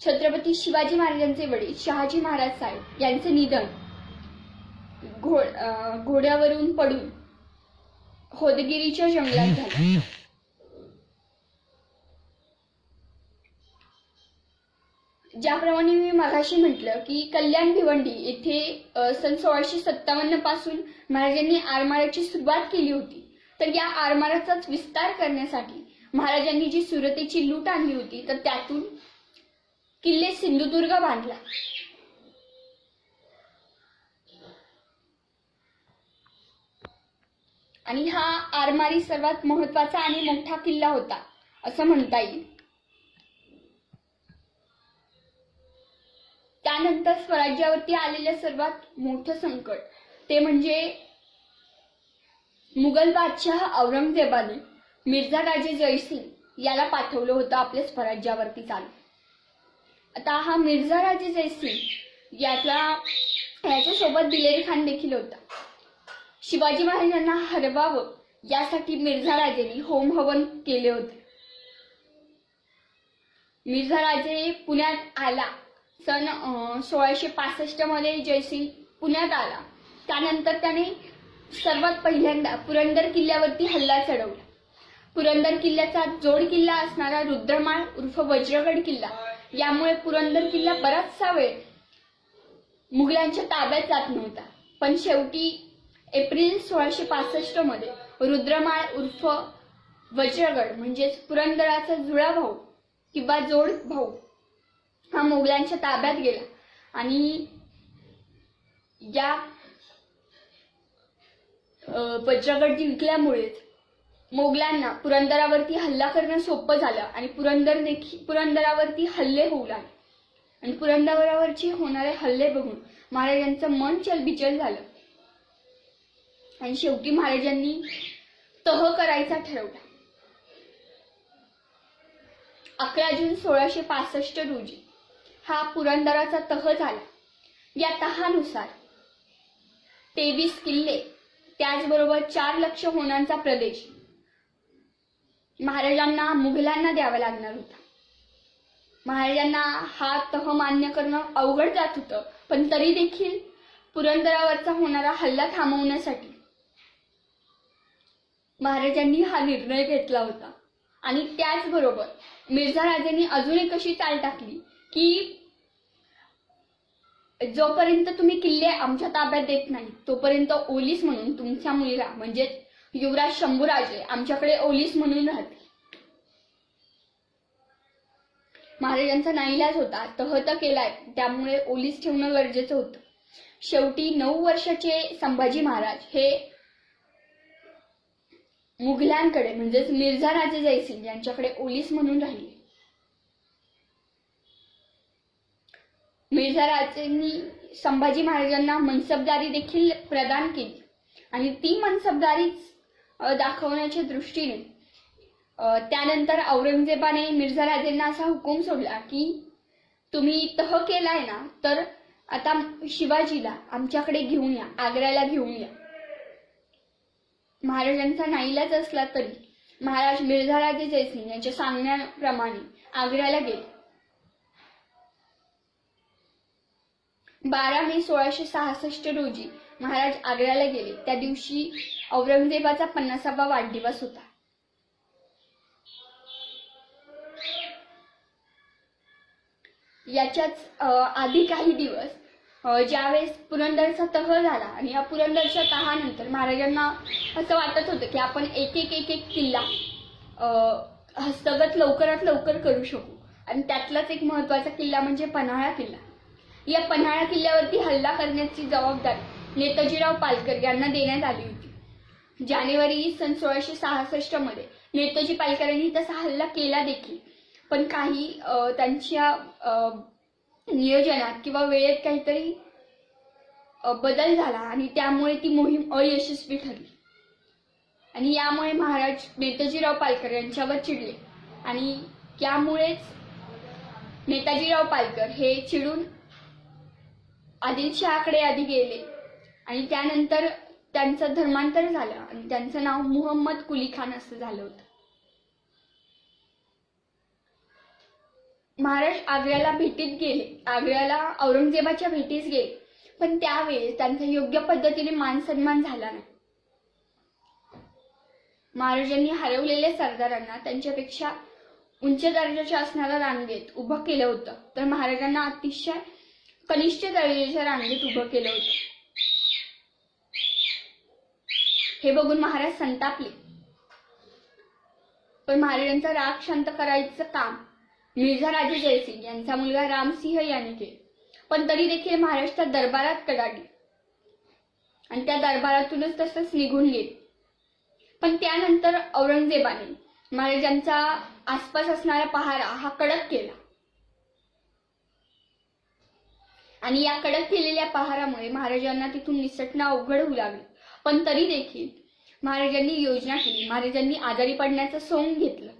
छत्रपती शिवाजी महाराजांचे वडील शहाजी महाराज साहेब यांचे निधन घोड्यावरून पडून होदगिरीच्या जंगलात झाले. ज्याप्रमाणे मी मगाशी म्हटलं की कल्याण भिवंडी येथे सन 1657 पासून महाराजांनी आरमाराची सुरुवात केली होती. तर या आरमाराचाच विस्तार करण्यासाठी महाराजांनी जी सुरतेची लूट आणली होती, तर त्यातून किल्ले सिंधुदुर्ग बांधला. आणि हा आरमारी सर्वात महत्त्वाचा आणि मोठा किल्ला होता असं म्हणता येईल. त्यानंतर स्वराज्यावरती आलेलं सर्वात मोठं संकट ते म्हणजे मुघल बादशाह औरंगजेबाने मिर्झा राजे जयसिंग याला पाठवलं होतं आपल्या स्वराज्यावरती चालू. आता हा मिर्झा राजे जयसिंग याच्यासोबत दिलेर खान देखील होता. शिवाजी महाराजांना हरवावं यासाठी मिर्झा राजेंनी होम हवन केले होते. मिर्झा राजे पुण्यात आला. सन 1665 मध्ये जयसिंग पुण्यात आला. त्यानंतर त्याने सर्वात पहिल्यांदा पुरंदर किल्ल्यावरती हल्ला चढवला. पुरंदर किल्ल्याचा जोड किल्ला असणारा रुद्रमाळ उर्फ वज्रगड किल्ला, यामुळे पुरंदर किल्ला बराचसा वेळ मुघलांच्या ताब्यात जात नव्हता. पण शेवटी एप्रिल 1665 मध्ये रुद्रमाळ उर्फ वज्रगड म्हणजेच पुरंदराचा जुळा भाऊ किंवा जोड भाऊ हा मुघलांच्या ताब्यात गेला. आणि या वज्रगड जिंकल्यामुळेच मोगलांना पुरंदरावरती हल्ला करणं सोपं झालं आणि पुरंदरावरती हल्ले होऊ लागले. आणि पुरंदरावरचे होणारे हल्ले बघून महाराजांचं मन चलबिचल झालं आणि शेवटी महाराजांनी तह करायचा ठरवला. 11 जून 1665 रोजी हा पुरंदराचा तह झाला. या तहानुसार 23 किल्ले त्याचबरोबर 4 लाख होणांचा प्रदेश महाराजांना मुघलांना द्यावा लागणार होता. महाराजांना हा तह मान्य करणं अवघड जात होतं, पण तरी देखील पुरंदरावरचा होणारा हल्ला थांबवण्यासाठी महाराजांनी हा निर्णय घेतला होता. आणि त्याचबरोबर मिर्झा राजेंनी अजून एक अशी चाल टाकली की जोपर्यंत तुम्ही किल्ले आमच्या ताब्यात देत नाही तोपर्यंत ओलीस म्हणून तुमच्या मुलीला म्हणजे युवराज शंभूराजे आमच्याकडे ओलीस म्हणून राहते. महाराजांचा नाईलाज होता. तह तर केलाय, त्यामुळे ओलीस ठेवणं गरजेचं होतं. शेवटी 9 वर्षाचे संभाजी महाराज हे मुघलांकडे म्हणजेच मिर्झा राजे जयसिंग यांच्याकडे ओलीस म्हणून राहिले. मिर्झा राजेंनी संभाजी महाराजांना मनसबदारी देखील प्रदान केली आणि ती मनसबदारी दाखवण्याच्या दृष्टीने त्यानंतर औरंगजेबाने मिर्झा राजेंना असा हुकूम सोडला की तुम्ही तह केलाय ना, तर आता शिवाजीला आमच्याकडे घेऊन या, आग्र्याला घेऊन या. महाराजांचा नाईलाज असला तरी महाराज मिर्झा राजे जयसिंग यांच्या सांगण्याप्रमाणे आग्र्याला गेले. 12 मे 1666 रोजी महाराज आग्र्याला गेले. त्या दिवशी औरंगजेबाचा 50वा वाढदिवस होता. याच्याच आधी काही दिवस ज्यावेळेस पुरंदरचा तह झाला आणि या पुरंदरच्या तहानंतर महाराजांना असं वाटत होतं की आपण एक एक किल्ला हस्तगत लवकरात लवकर करू शकू. आणि त्यातलाच एक महत्वाचा किल्ला म्हणजे पन्हाळा किल्ला. या पन्हाळा किल्ल्यावरती हल्ला करण्याची जबाबदारी नेताजीराव पालकर यांना देण्यात आली होती. जानेवारी सन 1666 मध्ये नेताजी पालकरांनी तसा हल्ला केला देखील, पण काही त्यांच्या नियोजनात किंवा वेळेत काहीतरी बदल झाला आणि त्यामुळे ती मोहीम अयशस्वी ठरली. आणि यामुळे महाराज नेताजीराव पालकर यांच्यावर चिडले आणि यामुळेच नेताजीराव पालकर हे चिडून आदिलशहाकडे आधी गेले आणि त्यानंतर त्यांचं धर्मांतर झालं आणि त्यांचं नाव मुहम्मद कुली खान असं झालं होतं. महाराज आग्र्याला भेटीत गेले, आग्र्याला औरंगजेबाच्या भेटीस गेले, पण त्यावेळेस त्यांचा योग्य पद्धतीने मान सन्मान झाला नाही. महाराजांनी हरवलेल्या सरदारांना त्यांच्यापेक्षा उंच दर्जाच्या असणाऱ्या रांगेत उभं केलं होतं, तर महाराजांना अतिशय कनिष्ठ दर्जाच्या रांगेत उभं केलं होतं. हे बघून महाराज संतापले, पण महाराजांचा राग शांत करायचं काम मिर्झा राजे जयसिंग यांचा मुलगा रामसिंह यांनी केले. पण तरी देखील महाराज त्या दरबारात कडाडले आणि त्या दरबारातूनच तसंच निघून गेले. पण त्यानंतर औरंगजेबाने महाराजांचा आसपास असणारा पहारा हा कडक केला आणि या कडक केलेल्या पहारामुळे महाराजांना तिथून निसटणं अवघड होऊ लागलं. पण तरी देखील महाराजांनी योजना केली. महाराजांनी आजारी पडण्याचं सोंग घेतलं,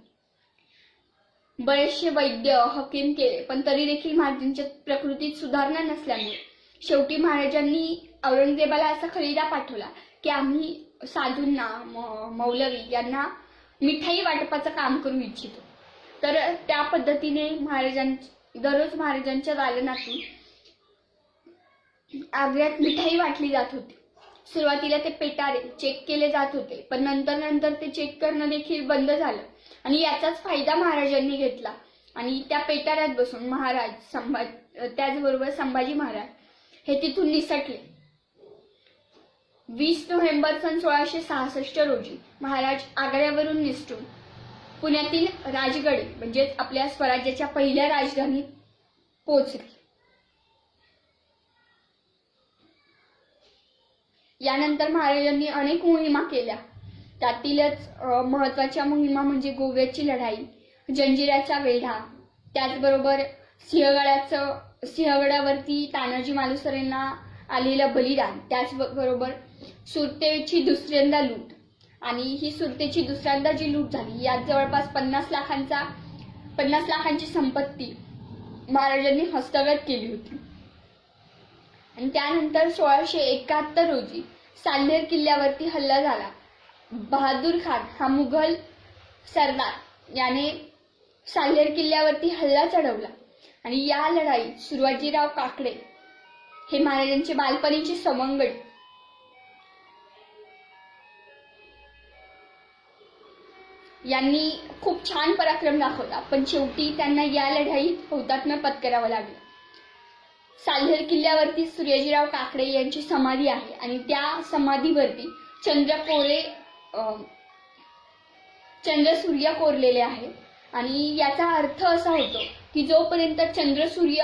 बरेचसे वैद्य हकीम केले, पण तरी देखील महाराजांच्या प्रकृतीत सुधारणा नसल्यामुळे शेवटी महाराजांनी औरंगजेबाला असा खलिदा पाठवला की आम्ही साधूंना मौलवी यांना मिठाई वाटपाचं काम करू इच्छितो. तर त्या पद्धतीने दररोज महाराजांच्या दालनातून आग्र्यात मिठाई वाटली जात होती. सुरुवातीला ते पेटारे चेक केले जात होते, पण नंतर ते चेक करणं देखील बंद झालं आणि याचाच फायदा महाराजांनी घेतला आणि त्या पेटाऱ्यात बसून महाराज त्याचबरोबर संभाजी महाराज हे तिथून निसटले. 20 नोव्हेंबर सन 1666 रोजी महाराज आग्र्यावरून निसटून पुण्यातील राजगड म्हणजेच आपल्या स्वराज्याच्या पहिल्या राजधानीत पोहोचले. यानंतर महाराजांनी अनेक मोहिमा केल्या. त्यातीलच महत्वाच्या मोहिमा म्हणजे गोव्याची लढाई, जंजिऱ्याचा वेढा, त्याचबरोबर सिंहगडावरती तानाजी मालुसरेंना आलेलं बलिदान, त्याचबरोबर सुरतेची दुसऱ्यांदा लूट. आणि ही सुरतेची दुसऱ्यांदा जी लूट झाली यात जवळपास 50 लाखांची संपत्ती महाराजांनी हस्तगत केली होती. आणि त्यानंतर 1671 रोजी साल्हेर किल्ल्यावरती हल्ला झाला. बहादूर खान हा मुघल सरदार याने साल्हेर किल्ल्यावरती हल्ला चढवला आणि या लढाईत शिवाजीराव काकडे हे महाराजांचे बालपणीचे सवंगडी यांनी खूप छान पराक्रम दाखवला, पण शेवटी त्यांना या लढाईत हुतात्म्य पत्करावं लागलं. साल्हेर किल्ल्यावरती सूर्याजीराव काकडे यांची समाधी आहे आणि त्या समाधीवरती चंद्रसूर्य कोरलेले आहे. आणि याचा अर्थ असा होतो की जोपर्यंत चंद्रसूर्य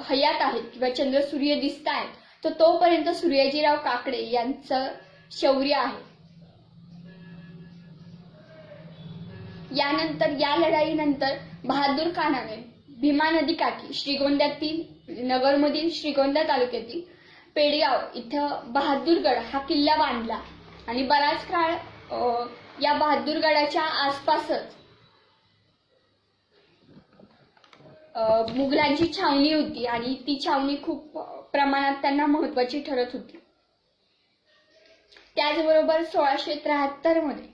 हयात आहेत किंवा चंद्रसूर्य दिसत आहेत तर तोपर्यंत सूर्याजीराव काकडे यांचं शौर्य आहे. यानंतर या लढाईनंतर बहादूर खानाने भीमा नदी काठी श्रीगोंद्यातील नगरमधील श्रीगोंदा तालुक्यातील पेडगाव इथं बहादूरगड हा किल्ला बांधला आणि बराच काळ या बहादूरगडाच्या आसपासच मुघलांची छावणी होती आणि ती छावणी खूप प्रमाणात त्यांना महत्वाची ठरत होती. त्याचबरोबर 1673 मध्ये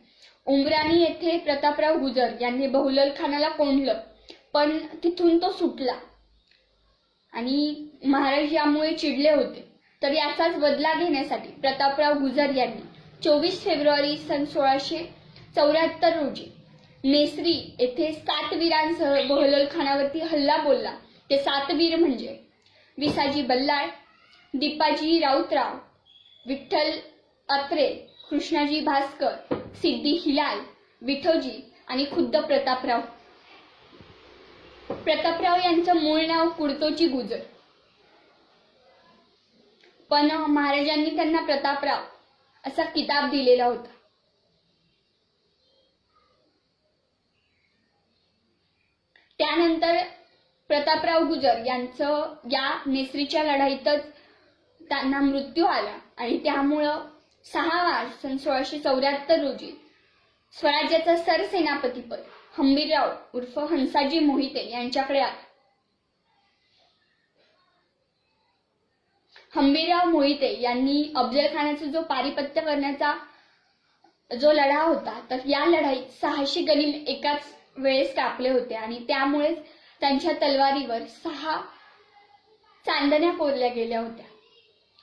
उमराणी येथे प्रतापराव गुजर यांनी बहुलल खानाला कोंडलं, पण तिथून तो सुटला आणि महाराज यामुळे चिडले होते. तर याचाच बदला घेण्यासाठी प्रतापराव गुजर यांनी 24 फेब्रुवारी सन 1674 रोजी नेसरी येथे 7 वीरांसह बहुलल खानावरती हल्ला बोलला. ते 7 वीर म्हणजे विसाजी बल्लाळ, दीपाजी राऊतराव, विठ्ठल अत्रे, कृष्णाजी भास्कर, सिद्धी हिलाल, विठोजी आणि खुद्द प्रतापराव. प्रतापराव यांचं मूळ नाव कुडतोची गुजर, पण महाराजांनी त्यांना प्रतापराव असा किताब दिलेला होता. त्यानंतर प्रतापराव गुजर यांचं या नेसरीच्या लढाईतच त्यांना मृत्यू आला आणि त्यामुळं 6 मार्च सन 1674 रोजी स्वराज्याचं सरसेनापतीपद हंबीरराव उर्फ हंसाजी मोहिते यांच्याकडे आलं. हंबीरराव मोहिते यांनी अफजल खानाचा जो पारिपत्य करण्याचा जो लढा होता, तर या लढाईत 600 गनिम एकाच वेळेस कापले होते आणि त्यामुळेच त्यांच्या तलवारीवर 6 चांदण्या कोरल्या गेल्या होत्या.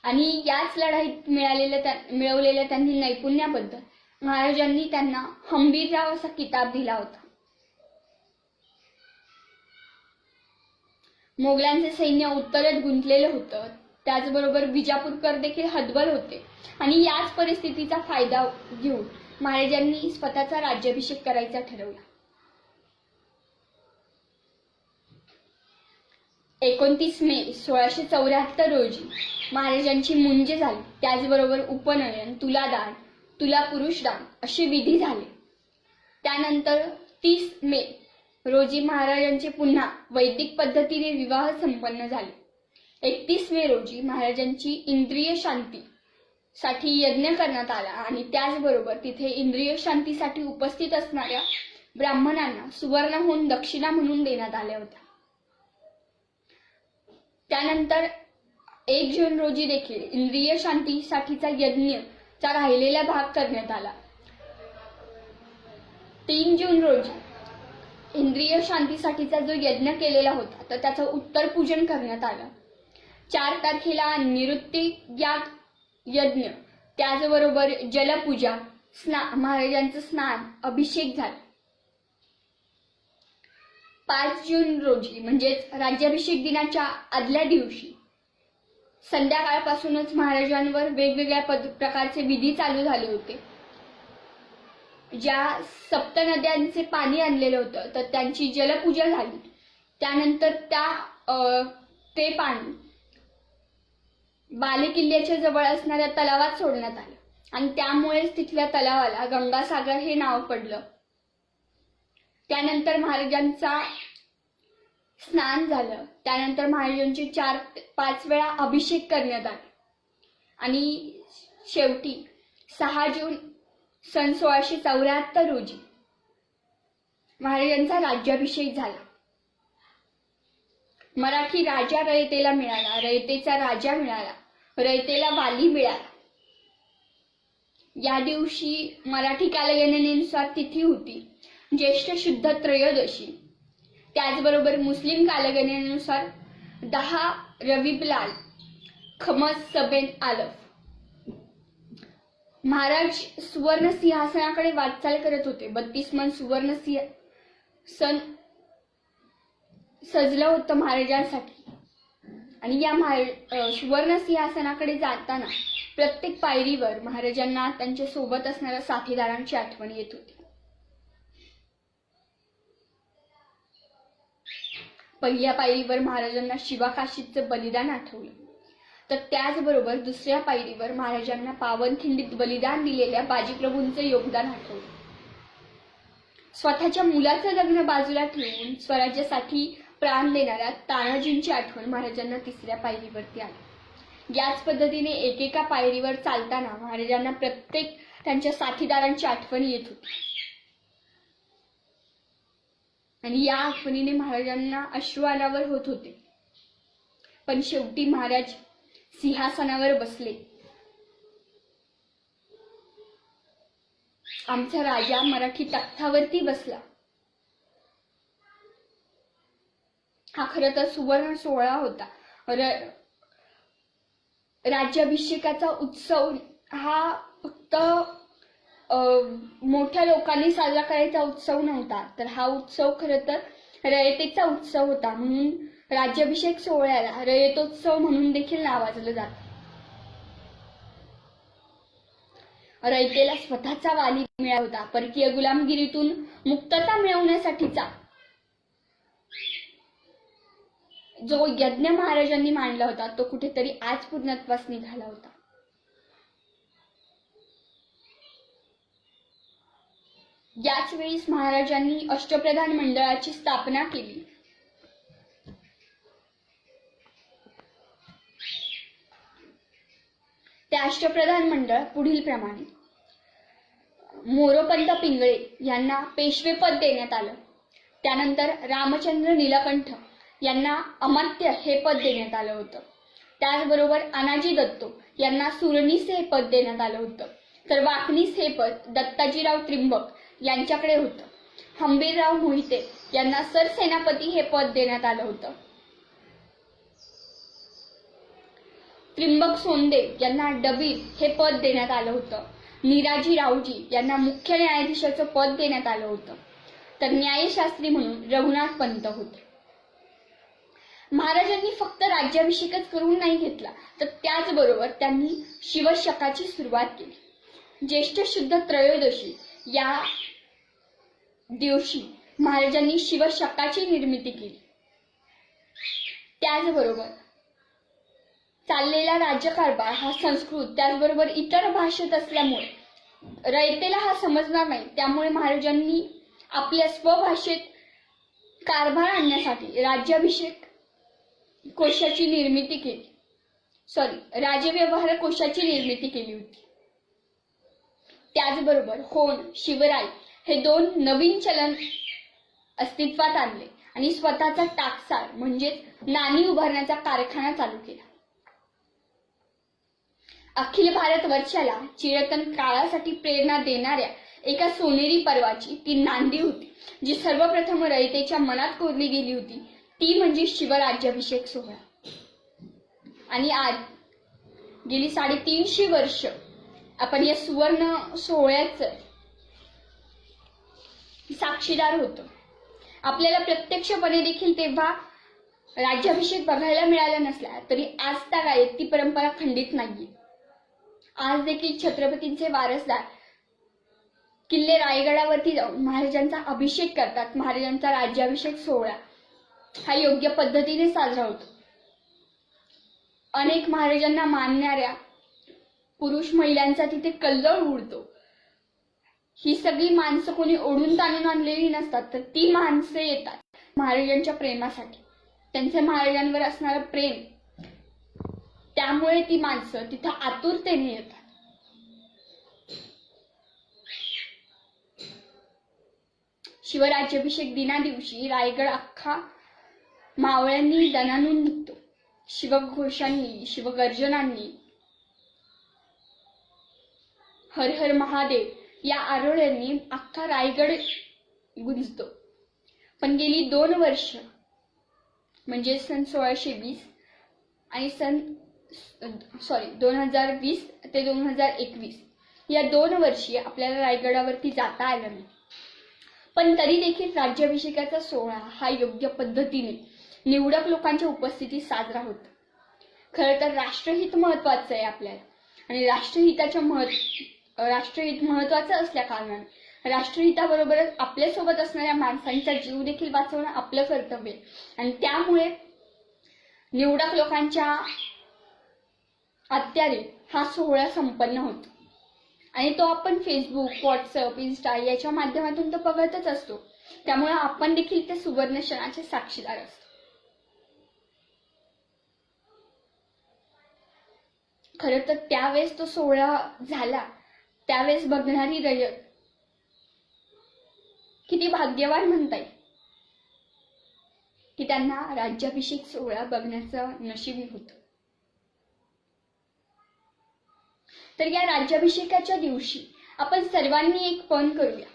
आणि याच लढाईत मिळवलेल्या त्यांनी नैपुण्याबद्दल महाराजांनी त्यांना हंबीरराव असा किताब दिला होता. मोगलांचे सैन्य उत्तरेत गुंतलेलं होतं, त्याचबरोबर विजापूरकर देखील हतबल होते आणि याच परिस्थितीचा फायदा घेऊन महाराजांनी स्वतःचा राज्याभिषेक करायचा ठरवला. 29 मे 1674 रोजी महाराजांची मुंज झाली. त्याचबरोबर उपनयन, तुलादान, तुला पुरुषदान असे विधी झाले. त्यानंतर 30 मे रोजी महाराजांचे पुन्हा वैदिक पद्धतीने विवाह संपन्न झाले. 31 मे रोजी महाराजांची इंद्रिय शांतीसाठी यज्ञ करण्यात आला आणि त्याचबरोबर तिथे इंद्रिय शांतीसाठी उपस्थित असणाऱ्या ब्राह्मणांना सुवर्णहोम दक्षिणा म्हणून देण्यात आल्या होत्या. त्यानंतर 1 जून रोजी देखील इंद्रिय शांतीसाठीचा यज्ञचा राहिलेला भाग करण्यात आला. 3 जून रोजी इंद्रिय शांतीसाठीचा जो यज्ञ केलेला होता तर त्याचं उत्तर पूजन करण्यात आलं. 4 तारखेला निवृत्ती यज्ञ, त्याचबरोबर जलपूजा, महाराजांचं स्नान, अभिषेक झाला. 5 जून रोजी म्हणजेच राज्याभिषेक दिनाच्या आदल्या दिवशी संध्याकाळपासूनच महाराजांवर वेगवेगळ्या प्रकारचे विधी चालू झाले होते. ज्या सप्तनद्यांचे पाणी आणलेलं होतं तर त्यांची जलपूजा झाली. त्यानंतर ते पाणी बालेकिल्ल्याच्या जवळ असणाऱ्या तलावात सोडण्यात आलं आणि त्यामुळेच तिथल्या तलावाला गंगासागर हे नाव पडलं. त्यानंतर महाराजांचा स्नान झालं. त्यानंतर महाराजांचे 4-5 वेळा अभिषेक करण्यात आले आणि शेवटी 6 जून सन 1674 रोजी महाराजांचा राज्याभिषेक झाला. मराठी राजा रयतेला मिळाला, रयतेचा राजा मिळाला, रयतेला वाली मिळाला. या दिवशी मराठी कालगणनेनुसार तिथी होती ज्येष्ठ शुद्ध त्रयोदशी. त्याचबरोबर मुस्लिम कालगणनेनुसार 10 रविबलाल खमस सबेन आलफ. महाराज सुवर्ण सिंहासनाकडे वाटचाल करत होते. 32 मन सुवर्ण सिंहासन सजलं होतं महाराजांसाठी आणि या सुवर्ण सिंहासनाकडे जाताना प्रत्येक पायरीवर महाराजांना त्यांच्या सोबत असणाऱ्या साथीदारांची आठवण येत होती. पहिल्या पायरीवर महाराजांना शिवाकाशीचं बलिदान आठवलं, तर त्याचबरोबर दुसऱ्या पायरीवर महाराजांना पावनखिंडीत बलिदान दिलेल्या बाजीप्रभूंचं योगदान आठवलं. स्वतःच्या मुलाचं लग्न बाजूला ठेवून स्वराज्यासाठी प्राण देणाऱ्या तानाजींची आठवण महाराजांना तिसऱ्या पायरीवरती आली. याच पद्धतीने एकेका पायरीवर चालताना महाराजांना प्रत्येक त्यांच्या साथीदारांची आठवण येत होती आणि या आठवणीने महाराजांना अश्रू अनावर होत होते. पण शेवटी महाराज सिंहासनावर बसले. आमचा राजा मराठी तख्तावरती बसला. हा खरं तर सुवर्ण सोहळा होता. राज्याभिषेकाचा उत्सव हा फक्त मोठ्या लोकांनी साजरा करायचा उत्सव नव्हता, तर हा उत्सव खरं तर रयतेचा उत्सव होता. म्हणून राज्याभिषेक सोहळ्याला रयतोत्सव म्हणून देखील नावाजलं जातं. रयतेला स्वतःचा वाली मिळाला होता. परकीय गुलामगिरीतून मुक्तता मिळवण्यासाठीचा जो यज्ञ महाराजांनी मांडला होता तो कुठेतरी आज पूर्णत्वास निघाला होता. याच वेळी महाराजांनी अष्टप्रधान मंडळाची स्थापना केली. ते अष्टप्रधान मंडळ पुढील प्रमाणे: मोरोपंत पिंगळे यांना पेशवेपद देण्यात आलं. त्यानंतर रामचंद्र नीलकंठ यांना अमात्य हे पद देण्यात आलं होतं. त्याचबरोबर अनाजी दत्तो यांना सुरनीस हे पद देण्यात आलं होतं. तर वाकनीस हे पद दत्ताजीराव त्रिंबक यांच्याकडे होतं. हंबीरराव मोहिते यांना सरसेनापती हे पद देण्यात आलं होतं. त्रिंबक सोनदेव यांना डबीर हे पद देण्यात आलं होतं. निराजी रावजी यांना मुख्य न्यायाधीशाचं पद देण्यात आलं होतं. तर न्यायशास्त्री म्हणून रघुनाथ पंत होते. महाराजांनी फक्त राज्याभिषेकच करून नाही घेतला, तर त्याचबरोबर त्यांनी शिवशकाची सुरुवात केली. ज्येष्ठ शुद्ध त्रयोदशी या दिवशी महाराजांनी शिवशकाची निर्मिती केली. त्याचबरोबर चाललेला राज्यकारभार हा संस्कृत त्याचबरोबर इतर भाषेत असल्यामुळे रयतेला हा समजणार नाही. त्यामुळे महाराजांनी आपल्या स्वभाषेत कारभार आणण्यासाठी राज्याभिषेक कोशाची निर्मिती केली. राजव्यवहार कोशाची निर्मिती केली होती. त्याचबरोबर होण, शिवराय हे दोन नवीन चलन अस्तित्वात आणले आणि स्वतःचा टाकसाळ म्हणजेच नाणी उभारण्याचा कारखाना चालू केला. अखिल भारत वर्षाला चिरंतन काळासाठी प्रेरणा देणाऱ्या एका सोनेरी पर्वाची ती नांदी होती, जी सर्वप्रथम रयतेच्या मनात कोरली गेली होती. ती म्हणजे शिवराज्याभिषेक सोहळा. आणि आज गेली 350 वर्ष आपण या सुवर्ण सोहळ्याचं साक्षीदार होतो. आपल्याला प्रत्यक्षपणे देखील तेव्हा राज्याभिषेक बघायला मिळाला नसला तरी आज तागायत ती परंपरा खंडित नाहीये. आज देखील छत्रपतींचे वारसदार किल्ले रायगडावरती जाऊन महाराजांचा अभिषेक करतात. महाराजांचा राज्याभिषेक सोहळा हा योग्य पद्धतीने साजरा होतो. अनेक महाराजांना मानणाऱ्या पुरुष महिलांचा तिथे कल्लोळ उडतो. ही सगळी माणसं कोणी ओढून ताणून आणलेली नसतात, तर ती माणसं येतात महाराजांच्या प्रेमासाठी. त्यांचे महाराजांवर असणारं प्रेम, त्यामुळे ती माणसं तिथं आतुरतेने येतात. शिवराज्याभिषेक दिना दिवशी रायगड अख्खा मावळ्यांनी दणानून निघतो. शिवघोषांनी, शिवगर्जनांनी, हर हर महादेव या आरोळ्यांनी अख्खा रायगड गुंजतो. पण गेली 2 वर्ष म्हणजे सन 1620 आणि 2020 ते 2021 या 2 वर्षी आपल्याला रायगडावरती जाता आलं नाही. पण तरी देखील राज्याभिषेकाचा सोहळा हा योग्य पद्धतीने निवडक लोकांच्या उपस्थितीत साजरा होतो. खरं तर राष्ट्रहित महत्वाचं आहे आपल्याला, आणि राष्ट्रहित महत्वाचं असल्या कारणाने राष्ट्रहिताबरोबरच आपल्यासोबत असणाऱ्या माणसांचा जीव देखील वाचवणं आपलं कर्तव्य आहे. आणि त्यामुळे निवडक लोकांच्या आत्याने हा सोहळा संपन्न होतो. आणि तो आपण फेसबुक, व्हॉट्सअप, इन्स्टा याच्या माध्यमातून तो बघतच असतो. त्यामुळे आपण देखील त्या सुवर्ण क्षणाचे साक्षीदार असतो. खरं तर त्यावेळेस तो सोहळा झाला, त्यावेळेस बघणारी रयत किती भाग्यवान म्हणता येईल की त्यांना राज्याभिषेक सोहळा बघण्याचं नशीब होतं. तर या राज्याभिषेकाच्या दिवशी आपण सर्वांनी एक पण करूया,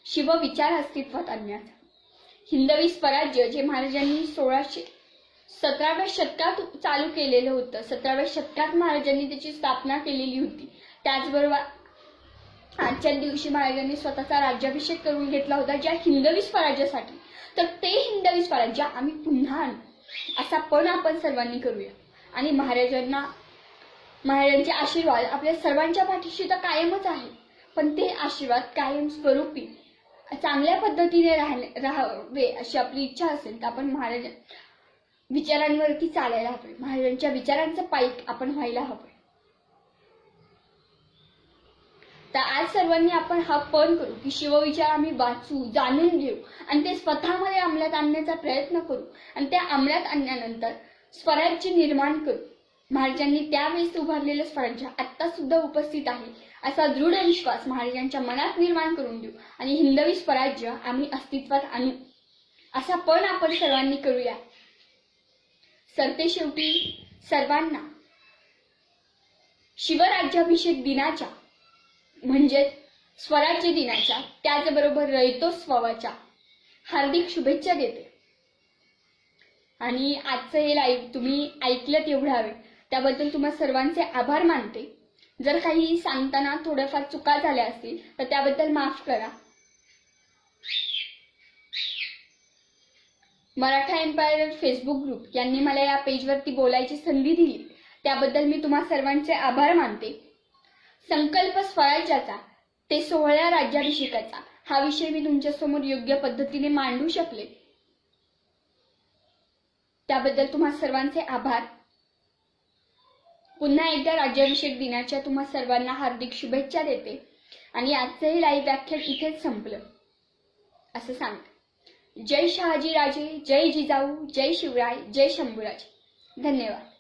शिवविचार अस्तित्वात आणण्याचा. हिंदवी स्वराज्य जे महाराजांनी 17व्या शतकात चालू केलेलं होतं, 17व्या शतकात महाराजांनी त्याची स्थापना केलेली होती. त्याचबरोबर आजच्या दिवशी महाराजांनी स्वतःचा राज्याभिषेक करून घेतला होता ज्या हिंदवी स्वराज्यासाठी. तर ते हिंदवी स्वराज्य आम्ही पुन्हा आणू, असा पण आपण सर्वांनी करूया. आणि महाराजांना महाराजांचे आशीर्वाद आपल्या सर्वांच्या पाठीशी तर कायमच आहे, पण ते आशीर्वाद कायम स्वरूपी चांगल्या पद्धतीने राहावे अशी आपली इच्छा असेल तर आपण महाराज विचारांवरती चालायला हवे, महाराजांच्या विचारांचं पाईक आपण व्हायला हवं. तर आज सर्वांनी आपण हा पण करू की शिवविचार आम्ही वाचू, जाणून घेऊ आणि ते स्वतःमध्ये अंमलात आणण्याचा प्रयत्न करू आणि त्या अंमलात आणल्यानंतर स्वराज्य निर्माण करू. महाराजांनी त्यावेळेस उभारलेलं स्वराज्य आता सुद्धा उपस्थित आहे असा दृढ विश्वास महाराजांच्या मनात निर्माण करून देऊ आणि हिंदवी स्वराज्य आम्ही अस्तित्वात आणू असा पण आपण सर्वांनी करूया. सरते शेवटी सर्वांना शिवराज्याभिषेक दिनाच्या म्हणजेच स्वराज्य दिनाच्या त्याचबरोबर रयतोत्सवाच्या हार्दिक शुभेच्छा देते. आणि आजचं हे लाईव्ह तुम्ही ऐकलं तेवढं हवे त्याबद्दल तुम्हा सर्वांचे आभार मानते. जर काही सांगताना थोड्याफार चुका झाल्या असतील तर त्याबद्दल माफ करा. मराठा एम्पायर फेसबुक ग्रुप यांनी मला या पेजवरती बोलायची संधी दिली त्याबद्दल मी तुम्हा सर्वांचे आभार मानते. संकल्प स्वराज्याचा ते 16 राज्याभिषेकाचा हा विषय मी तुमच्यासमोर योग्य पद्धतीने मांडू शकले त्याबद्दल तुम्हा सर्वांचे आभार. पुन्हा एकदा राज्याभिषेक दिनाच्या तुम्हा सर्वांना हार्दिक शुभेच्छा देते आणि आजचे हे लाईव्ह व्याख्यान इथेच संपलं असं सांगते. जय शहाजी राजे, जय जिजाऊ, जय शिवराय, जय शंभूराज. धन्यवाद.